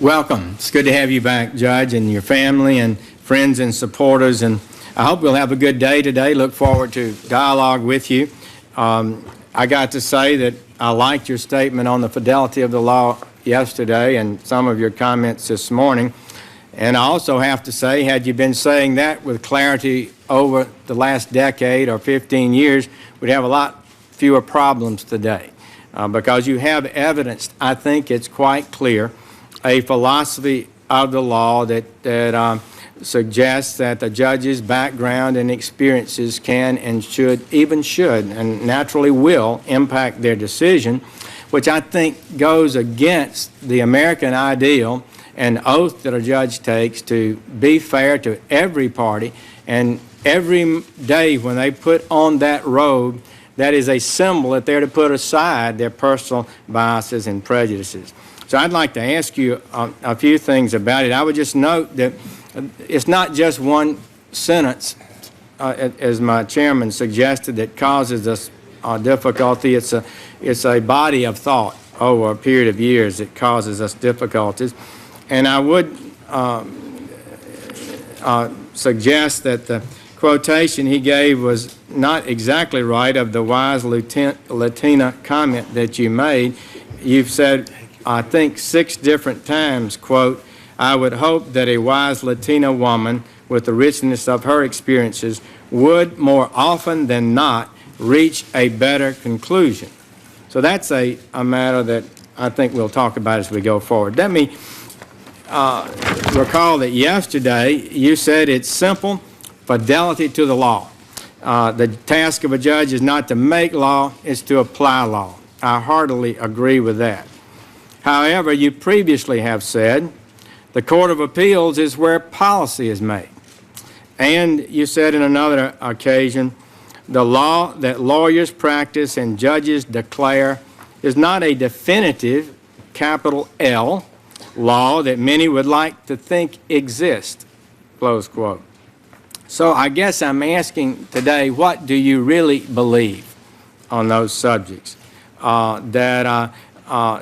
Welcome. It's good to have you back, Judge, and your family and friends and supporters. And I hope we'll have a good day today. Look forward to dialogue with you. I got to say that I liked your statement on the fidelity of the law yesterday and some of your comments this morning. And I also have to say, had you been saying that with clarity over the last decade or 15 years, we'd have a lot fewer problems today. Because you have evidenced, I think it's quite clear, a philosophy of the law that suggests that the judge's background and experiences can and should and naturally will impact their decision, which I think goes against the American ideal and oath that a judge takes to be fair to every party. And every day when they put on that robe, that is a symbol that they're to put aside their personal biases and prejudices. So I'd like to ask you a few things about it. I would just note that it's not just one sentence, as my chairman suggested, that causes us difficulty. It's a body of thought over a period of years that causes us difficulties. And I would suggest that the quotation he gave was not exactly right of the wise Latina comment that you made. You've said, I think 6 different times, quote, "I would hope that a wise Latina woman with the richness of her experiences would more often than not reach a better conclusion." So that's a matter that I think we'll talk about as we go forward. Let me recall that yesterday you said it's simple, fidelity to the law. The task of a judge is not to make law, it's to apply law. I heartily agree with that. However, you previously have said the Court of Appeals is where policy is made. And you said in another occasion, the law that lawyers practice and judges declare is not a definitive, capital L, law that many would like to think exists, close quote. So I guess I'm asking today, what do you really believe on those subjects?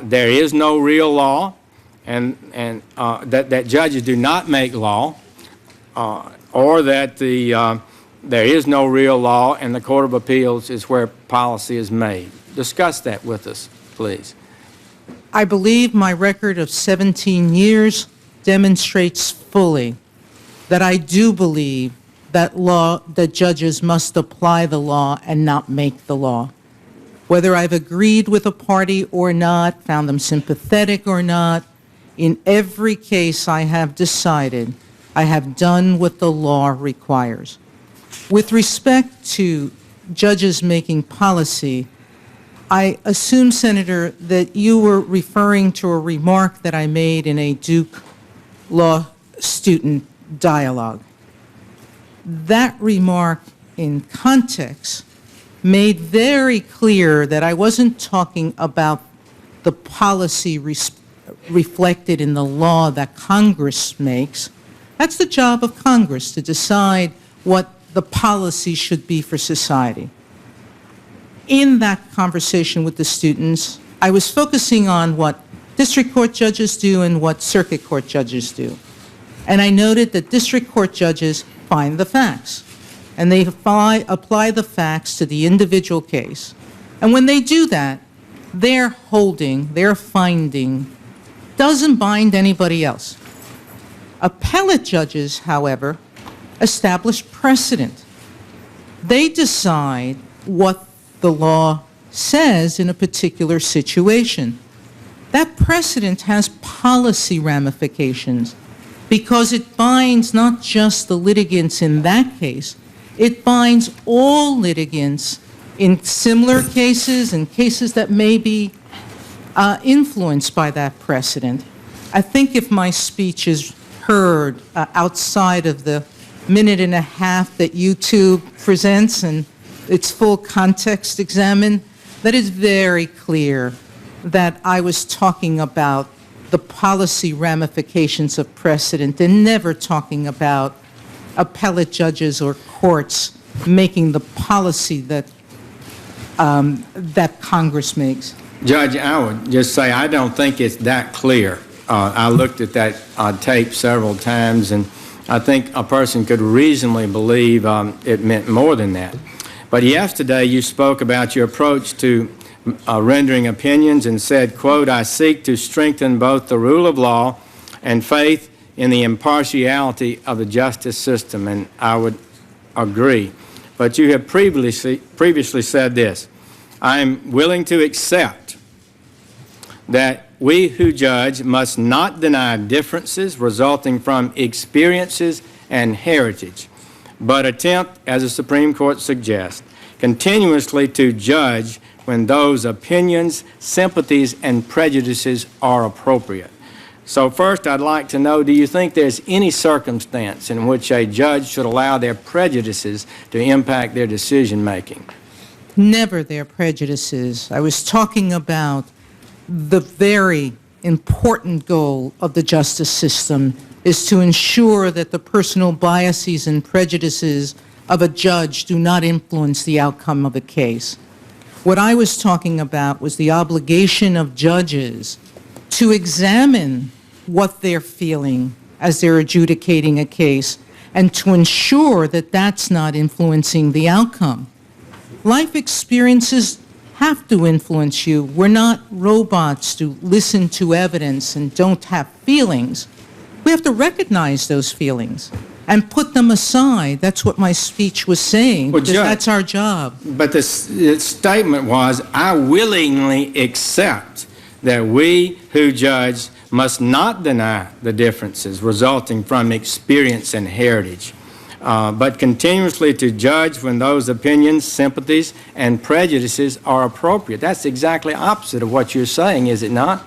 There is no real law, and that judges do not make law, or that there is no real law and the Court of Appeals is where policy is made. Discuss that with us, please. I believe my record of 17 years demonstrates fully that I do believe that judges must apply the law and not make the law. Whether I've agreed with a party or not, found them sympathetic or not, in every case I have decided I have done what the law requires. With respect to judges making policy, I assume, Senator, that you were referring to a remark that I made in a Duke law student dialogue. That remark in context made very clear that I wasn't talking about the policy reflected in the law that Congress makes. That's the job of Congress, to decide what the policy should be for society. In that conversation with the students, I was focusing on what district court judges do and what circuit court judges do. And I noted that district court judges find the facts, and they apply the facts to the individual case. And when they do that, their holding, their finding, doesn't bind anybody else. Appellate judges, however, establish precedent. They decide what the law says in a particular situation. That precedent has policy ramifications because it binds not just the litigants in that case, it binds all litigants in similar cases and cases that may be influenced by that precedent. I think if my speech is heard outside of the minute and a half that YouTube presents and its full context examined, that is very clear that I was talking about the policy ramifications of precedent and never talking about appellate judges or courts making the policy that that Congress makes. Judge, I would just say I don't think it's that clear I looked at that tape several times, and I think a person could reasonably believe it meant more than that. But yesterday you spoke about your approach to rendering opinions and said, quote, "I seek to strengthen both the rule of law and faith in the impartiality of the justice system," and I would agree. But you have previously said this: "I am willing to accept that we who judge must not deny differences resulting from experiences and heritage, but attempt, as the Supreme Court suggests, continuously to judge when those opinions, sympathies, and prejudices are appropriate." So first, I'd like to know, do you think there's any circumstance in which a judge should allow their prejudices to impact their decision-making? Never their prejudices. I was talking about the very important goal of the justice system is to ensure that the personal biases and prejudices of a judge do not influence the outcome of a case. What I was talking about was the obligation of judges to examine what they're feeling as they're adjudicating a case and to ensure that that's not influencing the outcome. Life experiences have to influence you. We're not robots to listen to evidence and don't have feelings. We have to recognize those feelings and put them aside. That's what my speech was saying, Well, because Judge, that's our job. But the statement was, "I willingly accept that we who judge must not deny the differences resulting from experience and heritage, but continuously to judge when those opinions, sympathies, and prejudices are appropriate." That's exactly opposite of what you're saying, is it not?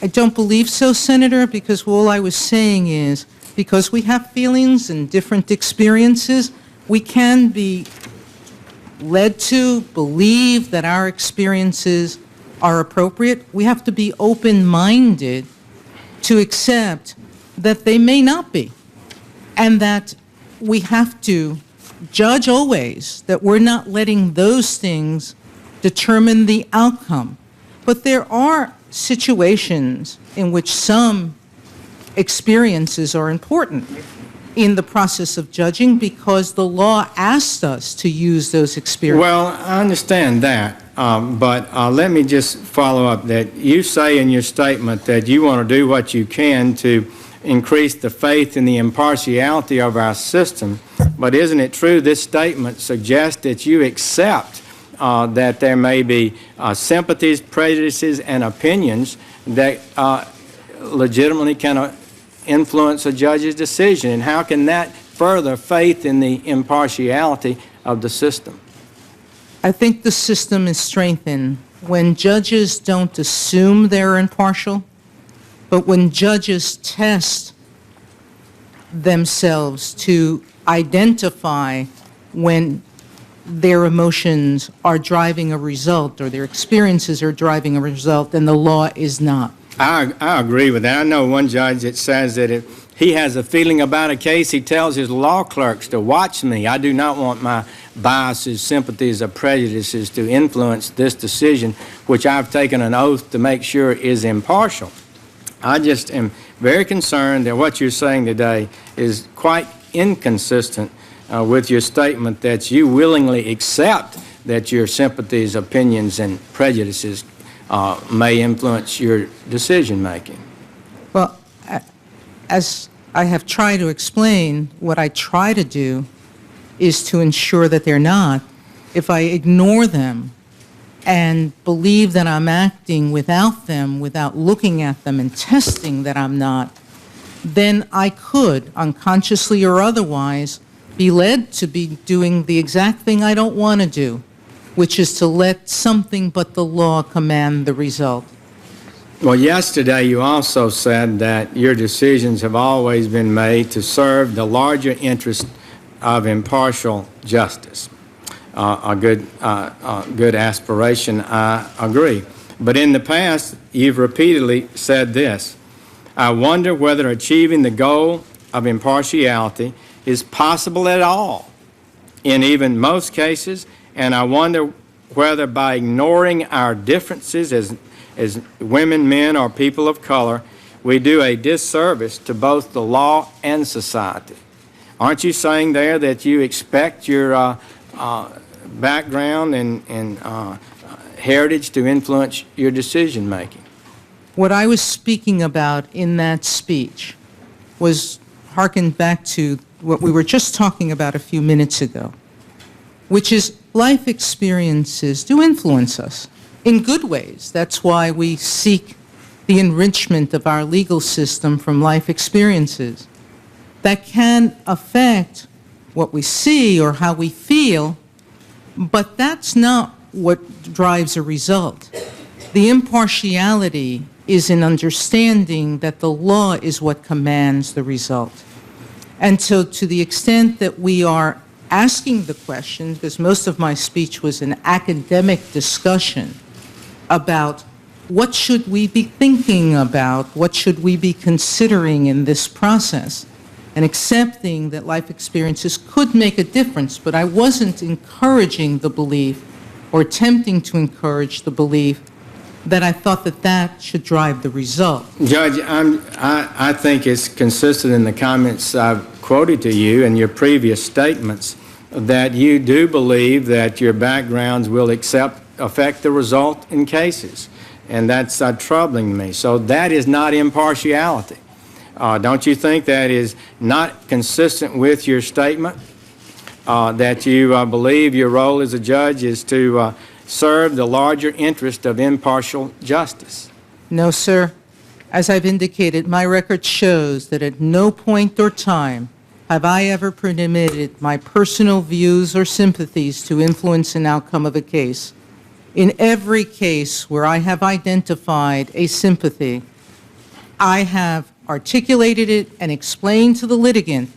I don't believe so, Senator, because all I was saying is, because we have feelings and different experiences, we can be led to believe that our experiences are appropriate. We have to be open-minded to accept that they may not be, and that we have to judge always that we're not letting those things determine the outcome. But there are situations in which some experiences are important in the process of judging because the law asked us to use those experiences. Well, I understand that, but let me just follow up that you say in your statement that you want to do what you can to increase the faith in the impartiality of our system, but isn't it true this statement suggests that you accept that there may be sympathies, prejudices, and opinions that legitimately can influence a judge's decision? And how can that further faith in the impartiality of the system? I think the system is strengthened when judges don't assume they're impartial, but when judges test themselves to identify when their emotions are driving a result or their experiences are driving a result and the law is not. I agree with that. I know one judge that says that if he has a feeling about a case, he tells his law clerks to watch me. I do not want my biases, sympathies, or prejudices to influence this decision, which I've taken an oath to make sure is impartial. I just am very concerned that what you're saying today is quite inconsistent with your statement that you willingly accept that your sympathies, opinions, and prejudices may influence your decision-making. Well, as I have tried to explain, what I try to do is to ensure that they're not. If I ignore them and believe that I'm acting without them, without looking at them and testing that I'm not, then I could, unconsciously or otherwise, be led to be doing the exact thing I don't want to do, which is to let something but the law command the result. Well, yesterday you also said that your decisions have always been made to serve the larger interest of impartial justice. A good aspiration, I agree. But in the past, you've repeatedly said this: "I wonder whether achieving the goal of impartiality is possible at all in even most cases, and I wonder whether by ignoring our differences as women, men, or people of color, we do a disservice to both the law and society. Aren't you saying there that you expect your background and heritage to influence your decision-making? What I was speaking about in that speech was harkened back to what we were just talking about a few minutes ago, which is life experiences do influence us in good ways. That's why we seek the enrichment of our legal system from life experiences that can affect what we see or how we feel, but that's not what drives a result. The impartiality is in understanding that the law is what commands the result. And so to the extent that we are asking the question, because most of my speech was an academic discussion about what should we be thinking about, what should we be considering in this process, and accepting that life experiences could make a difference, but I wasn't encouraging the belief or attempting to encourage the belief that I thought that that should drive the result. Judge, I think it's consistent in the comments I've quoted to you and your previous statements that you do believe that your backgrounds will affect the result in cases, and that's troubling to me. So that is not impartiality. Don't you think that is not consistent with your statement that you believe your role as a judge is to serve the larger interest of impartial justice? No, sir. As I've indicated, my record shows that at no point or time have I ever permitted my personal views or sympathies to influence an outcome of a case. In every case where I have identified a sympathy, I have articulated it and explained to the litigant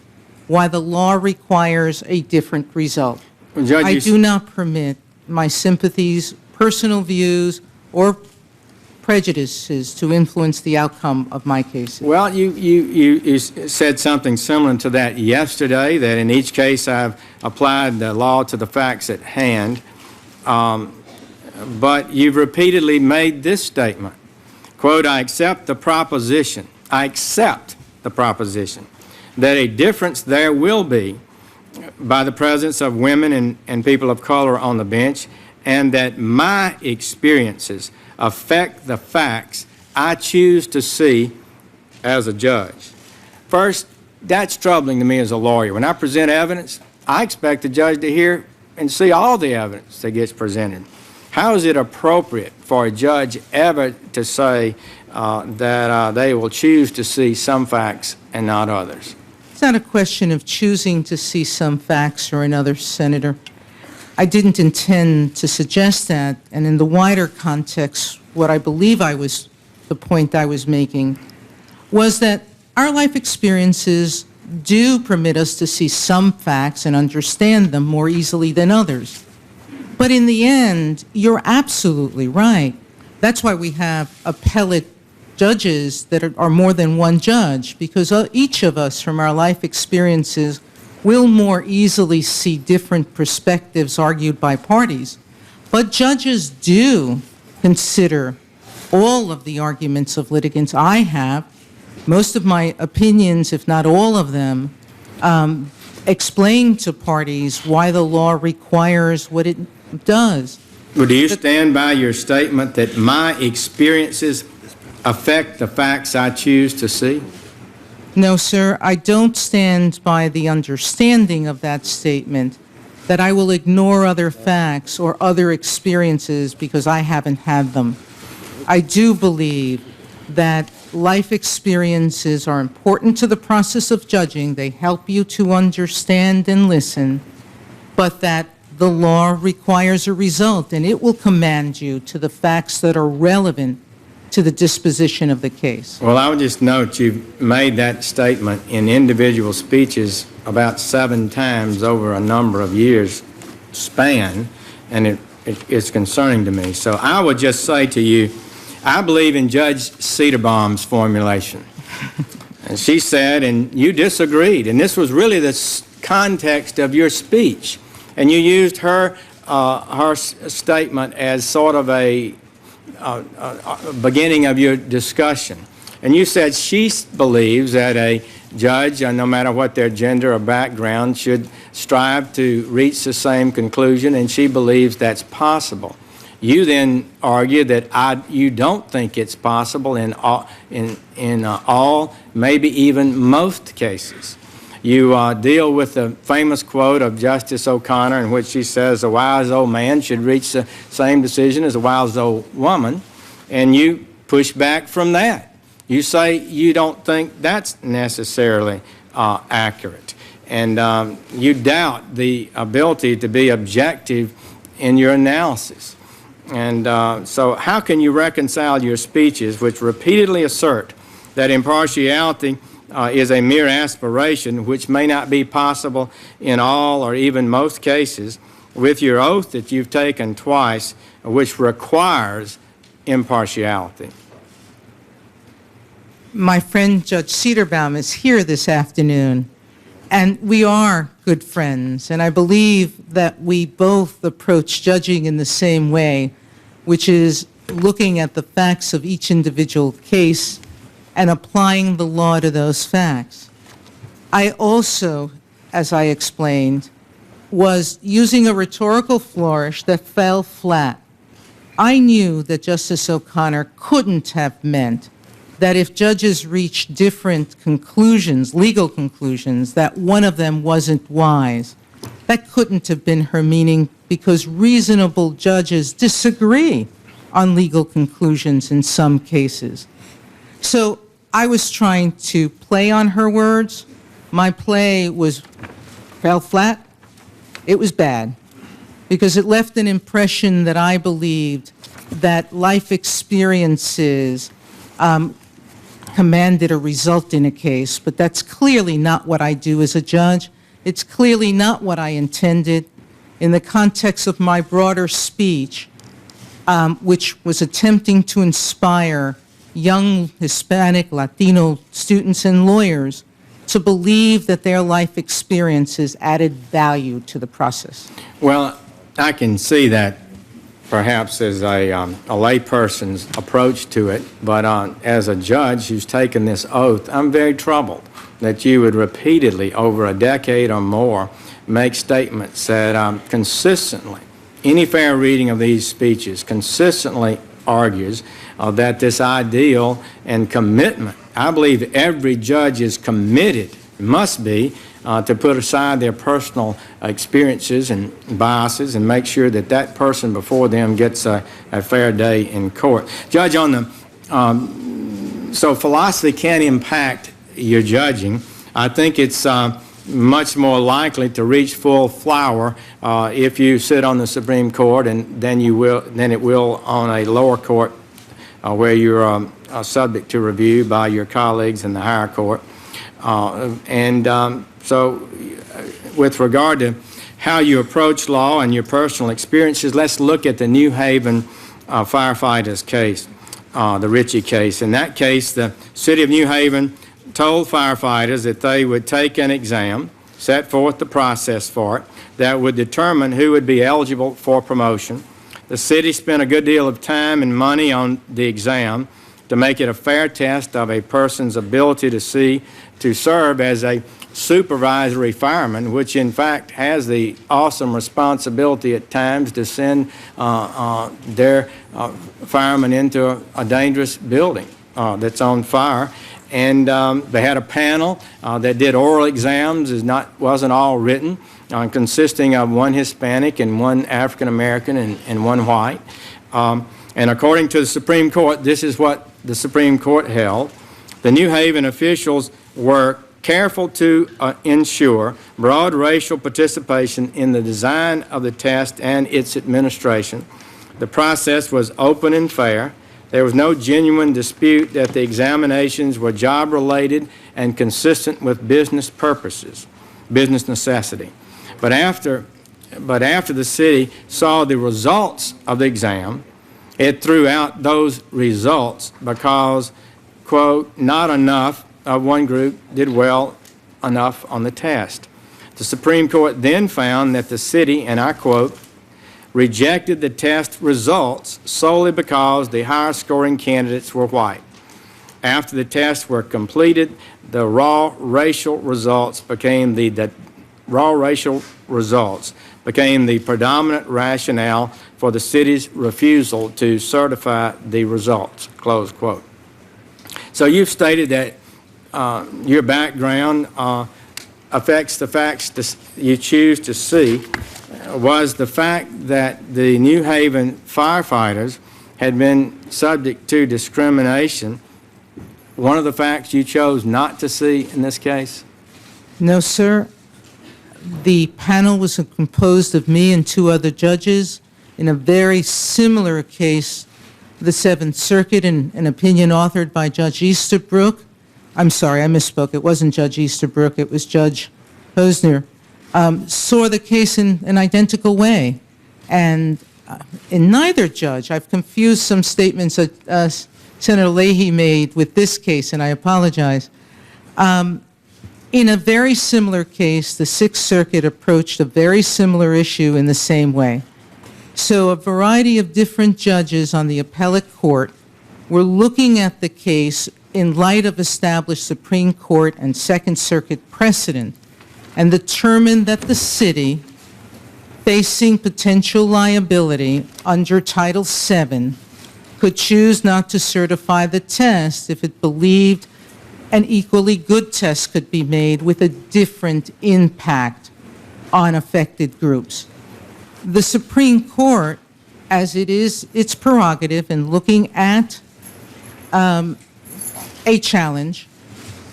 why the law requires a different result. Well, Judge, I do not permit my sympathies, personal views, or prejudices to influence the outcome of my cases. Well, you said something similar to that yesterday, that in each case I've applied the law to the facts at hand. But you've repeatedly made this statement, quote, I accept the proposition that a difference there will be by the presence of women and people of color on the bench, and that my experiences affect the facts I choose to see as a judge. First, that's troubling to me as a lawyer. When I present evidence, I expect the judge to hear and see all the evidence that gets presented. How is it appropriate for a judge ever to say that they will choose to see some facts and not others? It's not a question of choosing to see some facts or another, Senator. I didn't intend to suggest that, and in the wider context, what I believe the point I was making was that our life experiences do permit us to see some facts and understand them more easily than others. But in the end, you're absolutely right. That's why we have appellate judges that are more than one judge, because each of us from our life experiences will more easily see different perspectives argued by parties. But judges do consider all of the arguments of litigants. I have. Most of my opinions, if not all of them, explain to parties why the law requires what it does. Well, do you stand by your statement that my experiences affect the facts I choose to see? No, sir, I don't stand by the understanding of that statement that I will ignore other facts or other experiences because I haven't had them. I do believe that life experiences are important to the process of judging. They help you to understand and listen, but that the law requires a result, and it will command you to the facts that are relevant to the disposition of the case. Well, I would just note you've made that statement in individual speeches about 7 times over a number of years span, and it's concerning to me. So I would just say to you, I believe in Judge Cedarbaum's formulation. And she said, and you disagreed, and this was really the context of your speech, and you used her statement as sort of a beginning of your discussion. And you said she believes that a judge, no matter what their gender or background, should strive to reach the same conclusion, and she believes that's possible. You then argue that you don't think it's possible in all, maybe even most cases. You deal with the famous quote of Justice O'Connor in which she says a wise old man should reach the same decision as a wise old woman, and you push back from that. You say you don't think that's necessarily accurate, and you doubt the ability to be objective in your analysis. And so how can you reconcile your speeches which repeatedly assert that impartiality is a mere aspiration which may not be possible in all or even most cases, with your oath that you've taken twice, which requires impartiality? My friend Judge Cedarbaum is here this afternoon, and we are good friends, and I believe that we both approach judging in the same way, which is looking at the facts of each individual case and applying the law to those facts. I also, as I explained, was using a rhetorical flourish that fell flat. I knew that Justice O'Connor couldn't have meant that if judges reached different conclusions, legal conclusions, that one of them wasn't wise. That couldn't have been her meaning, because reasonable judges disagree on legal conclusions in some cases. So I was trying to play on her words. My play fell flat. It was bad, because it left an impression that I believed that life experiences commanded a result in a case, but that's clearly not what I do as a judge. It's clearly not what I intended. In the context of my broader speech, which was attempting to inspire young Hispanic, Latino students and lawyers to believe that their life experiences added value to the process. Well, I can see that perhaps as a layperson's approach to it, but as a judge who's taken this oath, I'm very troubled that you would repeatedly, over a decade or more, make statements that consistently, any fair reading of these speeches consistently argues that this ideal and commitment, I believe every judge is committed, must be, to put aside their personal experiences and biases and make sure that that person before them gets a fair day in court. Judge, on the so philosophy can impact your judging. I think it's much more likely to reach full flower if you sit on the Supreme Court and than it will on a lower court where you're subject to review by your colleagues in the higher court. So with regard to how you approach law and your personal experiences, let's look at the New Haven firefighters case, the Ritchie case. In that case, the city of New Haven told firefighters that they would take an exam, set forth the process for it, that would determine who would be eligible for promotion. The city spent a good deal of time and money on the exam to make it a fair test of a person's ability to serve as a supervisory fireman, which in fact has the awesome responsibility at times to send their firemen into a dangerous building that's on fire. And they had a panel that did oral exams, wasn't all written, consisting of one Hispanic and one African American and one white. And according to the Supreme Court, this is what the Supreme Court held. The New Haven officials were careful to ensure broad racial participation in the design of the test and its administration. The process was open and fair. There was no genuine dispute that the examinations were job-related and consistent with business purposes, business necessity. But after the city saw the results of the exam, it threw out those results because, quote, not enough of one group did well enough on the test. The Supreme Court then found that the city, and I quote, rejected the test results solely because the higher scoring candidates were white. After the tests were completed, the raw racial results became the predominant rationale for the city's refusal to certify the results, close quote. So you've stated that your background affects the facts you choose to see. Was the fact that the New Haven firefighters had been subject to discrimination one of the facts you chose not to see in this case? No, sir. The panel was composed of me and 2 other judges in a very similar case, the Seventh Circuit, in an opinion authored by Judge Easterbrook. I'm sorry, I misspoke. It wasn't Judge Easterbrook. It was Judge Posner. Saw the case in an identical way. And in neither judge, I've confused some statements that Senator Leahy made with this case, and I apologize. In a very similar case, the Sixth Circuit approached a very similar issue in the same way. So a variety of different judges on the appellate court were looking at the case in light of established Supreme Court and Second Circuit precedent and determined that the city, facing potential liability under Title VII, could choose not to certify the test if it believed an equally good test could be made with a different impact on affected groups. The Supreme Court, as it is its prerogative in looking at a challenge,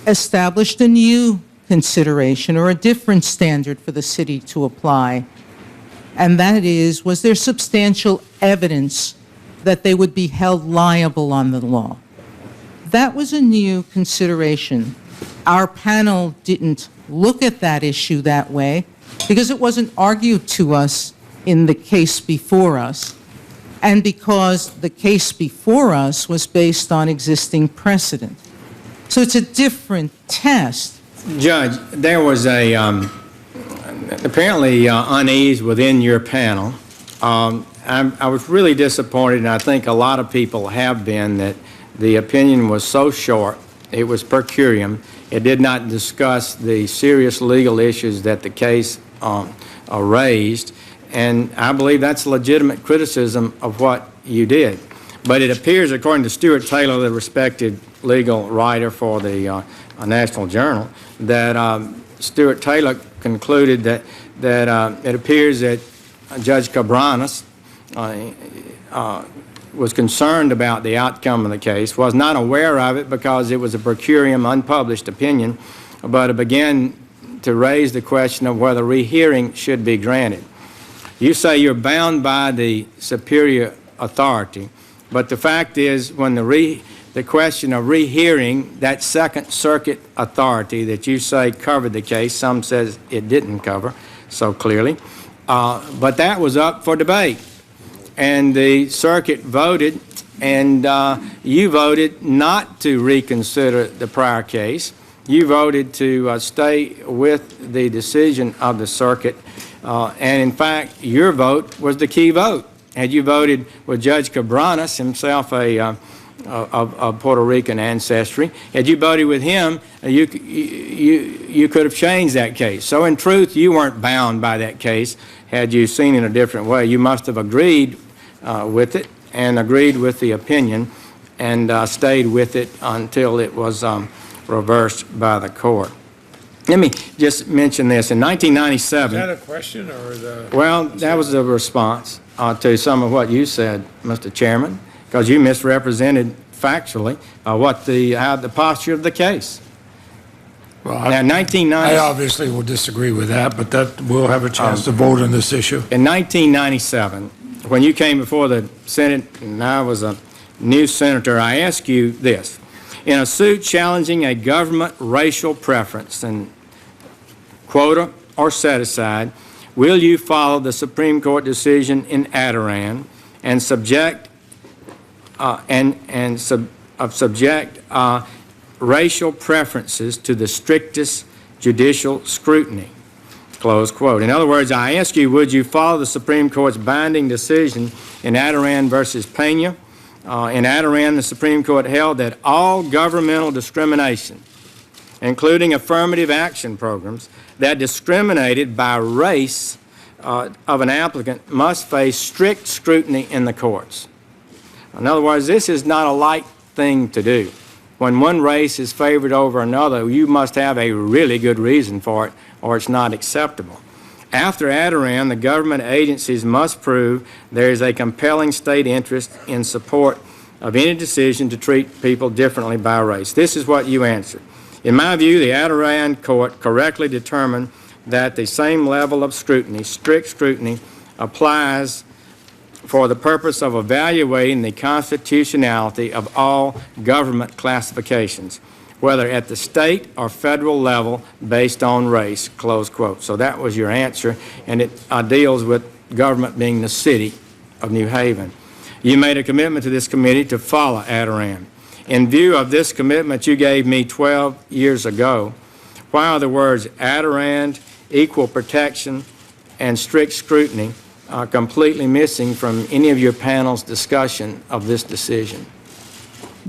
established a new consideration or a different standard for the city to apply, and that is, was there substantial evidence that they would be held liable on the law? That was a new consideration. Our panel didn't look at that issue that way because it wasn't argued to us in the case before us, and because the case before us was based on existing precedent. So it's a different test. Judge, there was a apparently unease within your panel. I was really disappointed, and I think a lot of people have been, that the opinion was so short. It was per curiam. It did not discuss the serious legal issues that the case raised, and I believe that's legitimate criticism of what you did. But it appears, according to Stuart Taylor, the respected legal writer for the National Journal, that Stuart Taylor concluded that it appears that Judge Cabranes was concerned about the outcome of the case, was not aware of it because it was a per curiam, unpublished opinion, but it began to raise the question of whether rehearing should be granted. You say you're bound by the superior authority, but the fact is, when the question of rehearing that Second Circuit authority that you say covered the case, some says it didn't cover so clearly, but that was up for debate. And the circuit voted, and you voted not to reconsider the prior case. You voted to stay with the decision of the circuit, and in fact, your vote was the key vote. Had you voted with Judge Cabranes, himself of Puerto Rican ancestry, had you voted with him, you could have changed that case. So in truth, you weren't bound by that case. Had you seen it in a different way, you must have agreed with it and agreed with the opinion and stayed with it until it was reversed by the court. Let me just mention this. In 1997... Is that a question or the... Well, that was a response to some of what you said, Mr. Chairman, because you misrepresented factually how the posture of the case. Well, Now, 1990... I obviously will disagree with that, but that we'll have a chance to vote on this issue. In 1997, when you came before the Senate and I was a new senator, I asked you this. In a suit challenging a government racial preference and quota or set aside, will you follow the Supreme Court decision in Adirondack and subject racial preferences to the strictest judicial scrutiny? Close quote. In other words, I ask you, would you follow the Supreme Court's binding decision in Adirondack versus Pena In Adirondack, the Supreme Court held that all governmental discrimination, including affirmative action programs, that discriminated by race of an applicant must face strict scrutiny in the courts. In other words, this is not a light thing to do. When one race is favored over another, you must have a really good reason for it, or it's not acceptable. After Adirondack, the government agencies must prove there is a compelling state interest in support of any decision to treat people differently by race. This is what you answered. In my view, the Adirondack court correctly determined that the same level of scrutiny, strict scrutiny, applies for the purpose of evaluating the constitutionality of all government classifications, whether at the state or federal level based on race, close quote. So that was your answer, and it deals with government being the city of New Haven. You made a commitment to this committee to follow Adirondack. In view of this commitment you gave me 12 years ago, why are the words Adirondack, equal protection, and strict scrutiny completely missing from any of your panel's discussion of this decision?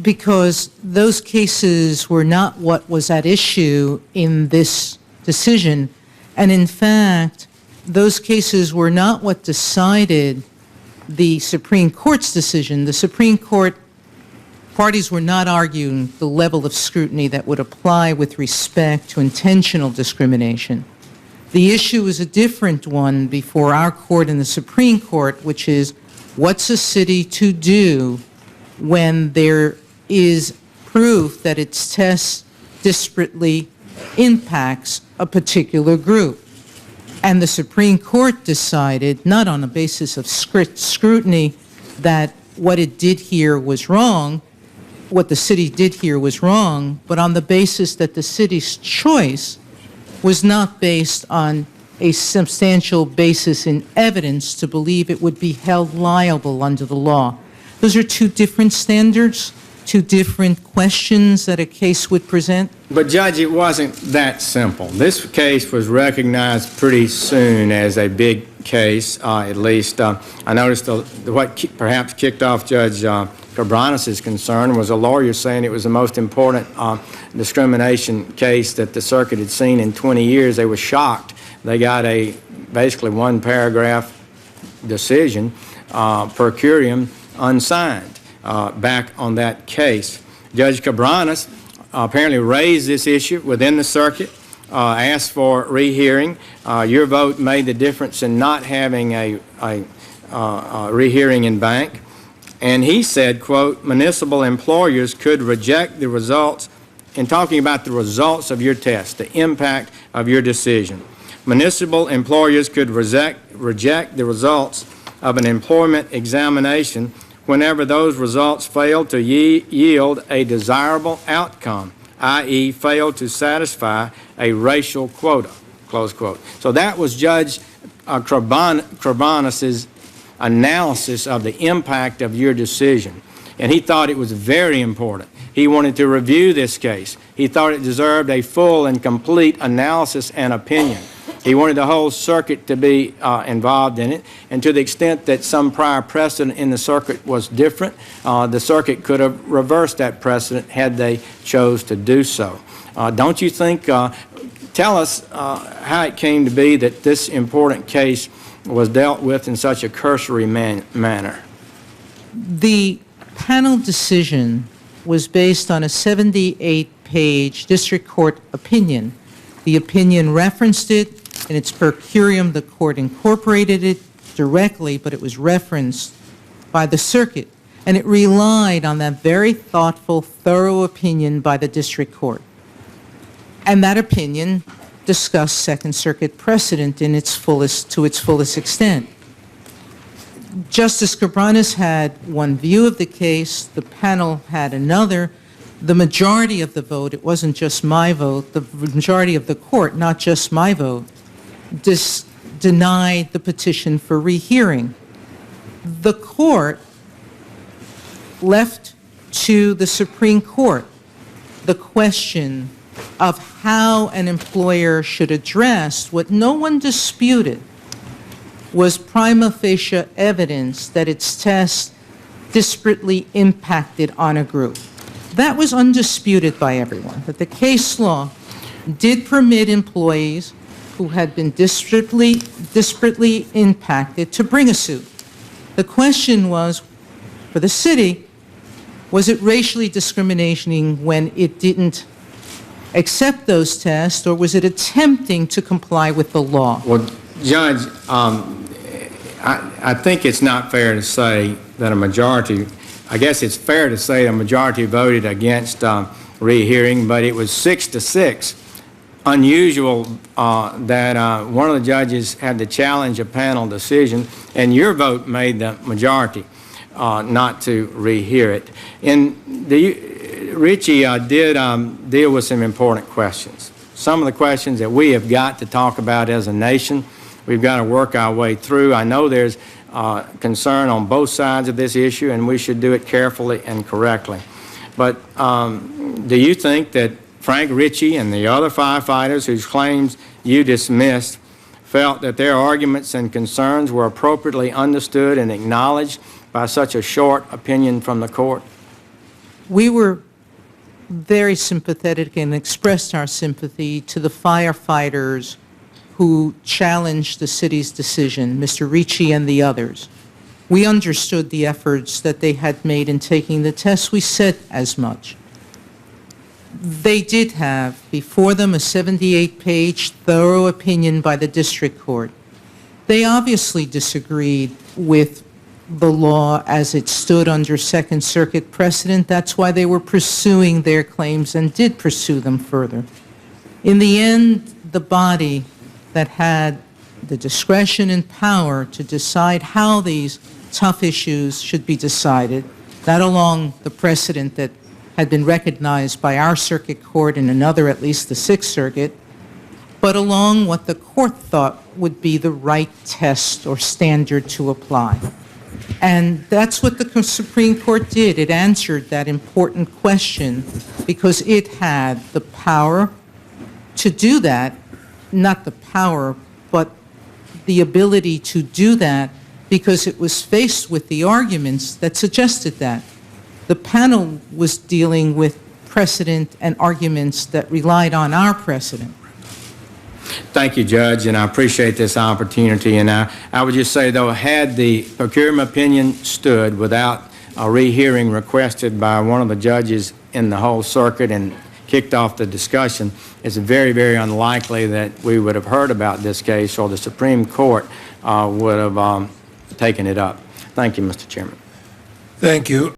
Because those cases were not what was at issue in this decision. And in fact, those cases were not what decided the Supreme Court's decision. The Supreme Court parties were not arguing the level of scrutiny that would apply with respect to intentional discrimination. The issue is a different one before our court and the Supreme Court, which is what's a city to do when there is proof that its test disparately impacts a particular group. And the Supreme Court decided, not on a basis of strict scrutiny, that what it did here was wrong, what the city did here was wrong, but on the basis that the city's choice was not based on a substantial basis in evidence to believe it would be held liable under the law. Those are two different standards, two different questions that a case would present. But, Judge, it wasn't that simple. This case was recognized pretty soon as a big case, at least. I noticed what perhaps kicked off Judge Cabranes' concern was a lawyer saying it was the most important discrimination case that the circuit had seen in 20 years. They were shocked. They got a basically one-paragraph decision, per curiam, unsigned, back on that case. Judge Cabranes apparently raised this issue within the circuit, asked for rehearing. Your vote made the difference in not having a rehearing in bank. And he said, quote, municipal employers could reject the results, in talking about the results of your test, the impact of your decision. Municipal employers could reject the results of an employment examination whenever those results fail to yield a desirable outcome, i.e. fail to satisfy a racial quota, close quote. So that was Judge Cabranes' analysis of the impact of your decision. And he thought it was very important. He wanted to review this case. He thought it deserved a full and complete analysis and opinion. He wanted the whole circuit to be involved in it, and to the extent that some prior precedent in the circuit was different, the circuit could have reversed that precedent had they chose to do so. Don't you think, tell us how it came to be that this important case was dealt with in such a cursory manner? The panel decision was based on a 78-page district court opinion. The opinion referenced it. In its per curiam, the court incorporated it directly, but it was referenced by the circuit. And it relied on that very thoughtful, thorough opinion by the district court. And that opinion discussed Second Circuit precedent to its fullest extent. Justice Cabranes had one view of the case, the panel had another. The majority of the vote, it wasn't just my vote, the majority of the court, not just my vote, denied the petition for rehearing. The court left to the Supreme Court the question of how an employer should address what no one disputed was prima facie evidence that its test disparately impacted on a group. That was undisputed by everyone, that the case law did permit employees who had been disparately impacted to bring a suit. The question was, for the city, was it racially discriminating when it didn't accept those tests, or was it attempting to comply with the law? Well, Judge, I think it's not fair to say that a majority, I guess it's fair to say a majority voted against rehearing, but it was 6-6. Unusual that one of the judges had to challenge a panel decision, and your vote made the majority not to rehear it. And Richie did deal with some important questions. Some of the questions that we have got to talk about as a nation, we've got to work our way through. I know there's concern on both sides of this issue, and we should do it carefully and correctly. But do you think that Frank Ritchie and the other firefighters whose claims you dismissed felt that their arguments and concerns were appropriately understood and acknowledged by such a short opinion from the court? We were very sympathetic and expressed our sympathy to the firefighters who challenged the city's decision, Mr. Ricci and the others. We understood the efforts that they had made in taking the test. We said as much. They did have before them a 78-page thorough opinion by the district court. They obviously disagreed with the law as it stood under Second Circuit precedent. That's why they were pursuing their claims and did pursue them further. In the end, the body that had the discretion and power to decide how these tough issues should be decided, not along the precedent that had been recognized by our circuit court and another, at least the Sixth Circuit, but along what the court thought would be the right test or standard to apply. And that's what the Supreme Court did. It answered that important question because it had the power to do that, not the power, but the ability to do that because it was faced with the arguments that suggested that. The panel was dealing with precedent and arguments that relied on our precedent. Thank you, Judge, and I appreciate this opportunity. And I would just say, though, had the procurement opinion stood without a rehearing requested by one of the judges in the whole circuit and kicked off the discussion, it's very, very unlikely that we would have heard about this case or the Supreme Court would have taken it up. Thank you, Mr. Chairman. Thank you.